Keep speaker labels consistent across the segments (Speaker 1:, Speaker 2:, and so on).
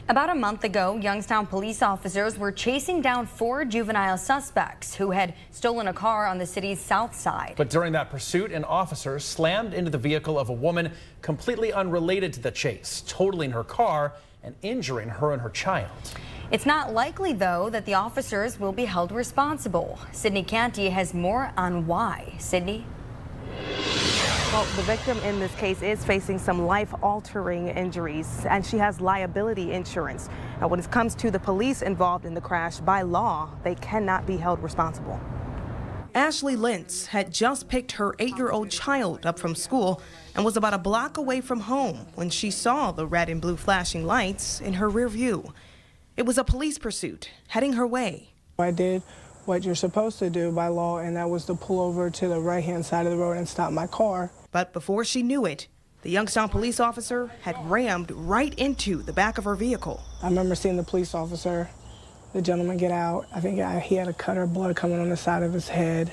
Speaker 1: About a month ago, Youngstown police officers were chasing down 4 juvenile suspects who had stolen a car on the city's south side.
Speaker 2: But during that pursuit, an officer slammed into the vehicle of a woman completely unrelated to the chase, totaling her car and injuring her and her child.
Speaker 1: It's not likely, though, that the officers will be held responsible. Sydney Canty has more on why. Sydney?
Speaker 3: Well, the victim in this case is facing some life-altering injuries, and she has liability insurance. Now, when it comes to the police involved in the crash, by law, they cannot be held responsible.
Speaker 4: Ashley Lentz had just picked her 8-year-old child up from school and was about a block away from home when she saw the red and blue flashing lights in her rear view. It was a police pursuit heading her way.
Speaker 5: I did what you're supposed to do by law, and that was to pull over to the right-hand side of the road and stop my car.
Speaker 4: But before she knew it, the Youngstown police officer had rammed right into the back of her vehicle.
Speaker 5: I remember seeing the police officer, the gentleman, get out. I think he had a cut or blood coming on the side of his head.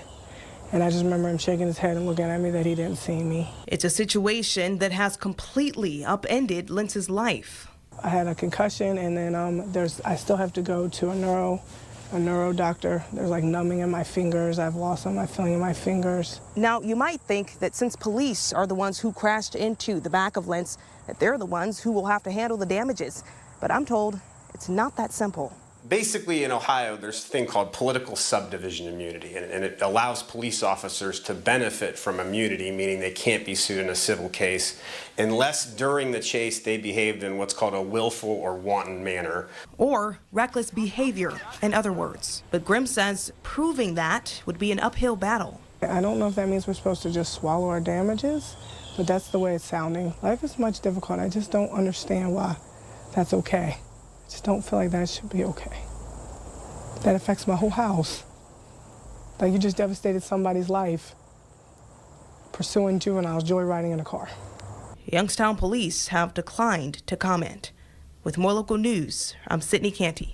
Speaker 5: And I just remember him shaking his head and looking at me that he didn't see me.
Speaker 4: It's a situation that has completely upended Lentz's life.
Speaker 5: I had a concussion, and then I still have to go to a neuro doctor. There's like numbing in my fingers. I've lost some of my feeling in my fingers.
Speaker 4: Now, you might think that since police are the ones who crashed into the back of Lentz, that they're the ones who will have to handle the damages. But I'm told it's not that simple.
Speaker 6: Basically, in Ohio, there's a thing called political subdivision immunity, and it allows police officers to benefit from immunity, meaning they can't be sued in a civil case, unless during the chase they behaved in what's called a willful or wanton manner.
Speaker 4: Or reckless behavior, in other words. But Grimm says proving that would be an uphill battle.
Speaker 5: I don't know if that means we're supposed to just swallow our damages, but that's the way it's sounding. Life is much difficult. I just don't understand why that's okay. I just don't feel like that should be okay. That affects my whole house. Like you just devastated somebody's life pursuing juveniles, joyriding in a car.
Speaker 4: Youngstown police have declined to comment. With more local news, I'm Sydney Canty.